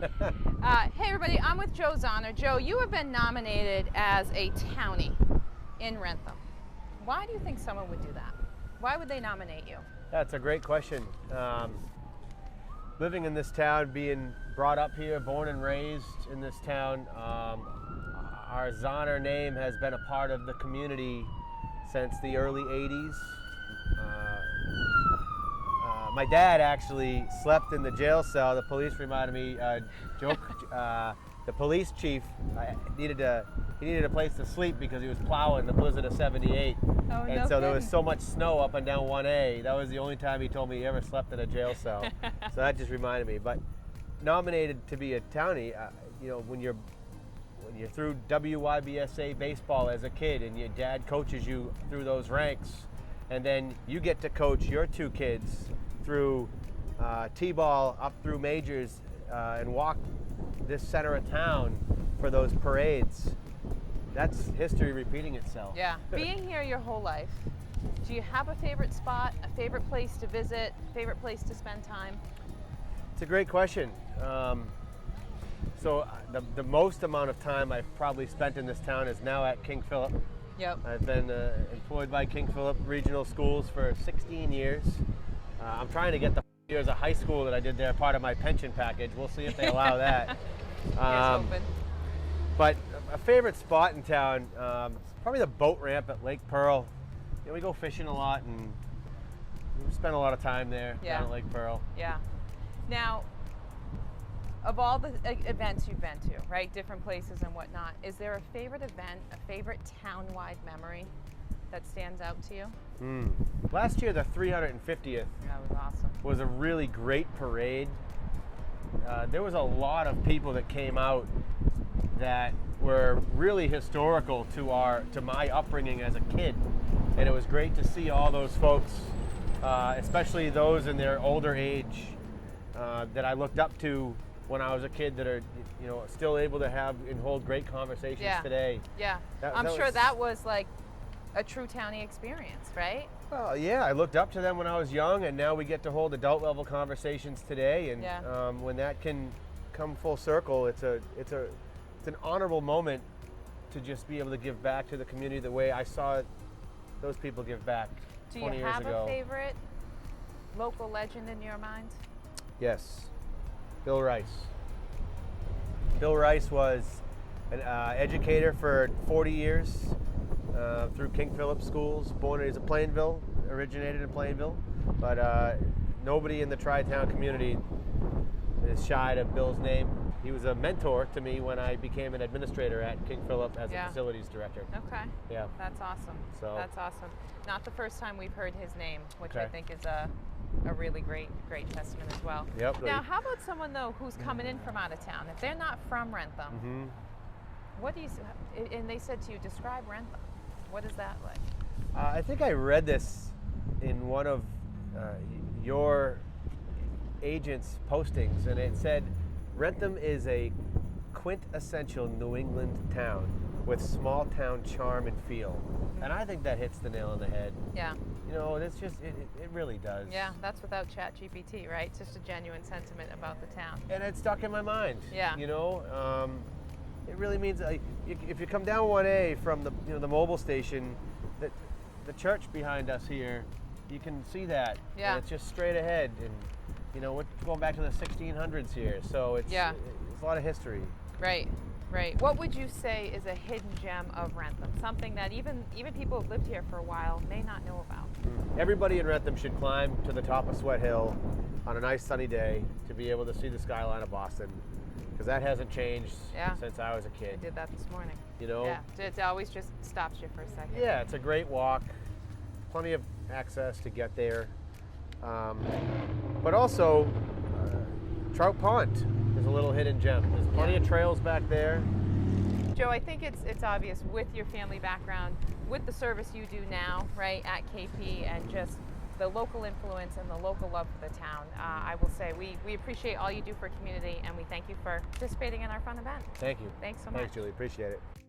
Hey everybody, I'm with Joe Zahner. Joe, you have been nominated as a Townie in Wrentham. Why do you think someone would do that? Why would they nominate you? That's a great question. Living in this town, being brought up here, born and raised in this town, our Zahner name has been a part of the community since the early 80s. My dad actually slept in the jail cell. The police reminded me, the police chief he needed a place to sleep because he was plowing the blizzard of '78. Oh, and no so there kidding. was so much snow up and down 1A. That was the only time he told me he ever slept in a jail cell. So that just reminded me. But nominated to be a Townie, you know, when you're through WYBSA baseball as a kid and your dad coaches you through those ranks, and then you get to coach your two kids through T-ball up through majors and walk this center of town for those parades. That's history repeating itself. Yeah. Being here your whole life, do you have a favorite spot, a favorite place to visit, favorite place to spend time? It's a great question. So the most amount of time I've probably spent in this town is now at King Philip. Yep. I've been employed by King Philip Regional Schools for 16 years. I'm trying to get the years of high school that I did there part of my pension package. We'll see if they allow that. Here's hoping. But a favorite spot in town, is probably the boat ramp at Lake Pearl. You know, we go fishing a lot and we spend a lot of time there down at Lake Pearl. Yeah. Now, of all the events you've been to, right, different places and whatnot, is there a favorite event, a favorite town-wide memory that stands out to you? Last year, the 350th That was awesome. was a really great parade. There was a lot of people that came out that were really historical to my upbringing as a kid, and it was great to see all those folks, especially those in their older age that I looked up to when I was a kid, that are, you know, still able to have and hold great conversations today. Yeah. I'm sure that was like a true Townie experience, right? Well, yeah, I looked up to them when I was young, and now we get to hold adult level conversations today. And when that can come full circle, it's an honorable moment to just be able to give back to the community the way I saw those people give back 20 years ago. Do you have a favorite local legend in your mind? Yes, Bill Rice. Bill Rice was an educator for 40 years through King Philip Schools. Born as a Plainville, originated in Plainville, but nobody in the Tri-Town community is shy of Bill's name. He was a mentor to me when I became an administrator at King Philip as a facilities director. Okay. Yeah. That's awesome. So that's awesome. Not the first time we've heard his name, which I think is a really great testament as well. Yep. Now, how about someone though who's coming in from out of town? If they're not from Wrentham, what do you? And they said to you, describe Wrentham. What is that like? I think I read this in one of your agent's postings, and it said, Wrentham is a quintessential New England town with small town charm and feel. And I think that hits the nail on the head. Yeah. You know, it's just, it really does. Yeah, that's without ChatGPT, right? It's just a genuine sentiment about the town. And it stuck in my mind. Yeah. You know, it really means, if you come down 1A from the mobile station, the church behind us here, you can see that. Yeah. And it's just straight ahead. And, you know, we're going back to the 1600s here. So it's a lot of history. Right. Right. What would you say is a hidden gem of Wrentham? Something that even people who've lived here for a while may not know about. Everybody in Wrentham should climb to the top of Sweat Hill on a nice sunny day to be able to see the skyline of Boston, because that hasn't changed since I was a kid. I did that this morning. You know? Yeah. It always just stops you for a second. Yeah, it's a great walk. Plenty of access to get there. But also, Trout Pond is a little hidden gem. There's plenty of trails back there. Joe, I think it's obvious with your family background, with the service you do now, right, at KP, and just the local influence and the local love for the town. I will say we appreciate all you do for community, and we thank you for participating in our fun event. Thank you. Thanks so much. Thanks, Julie. Appreciate it.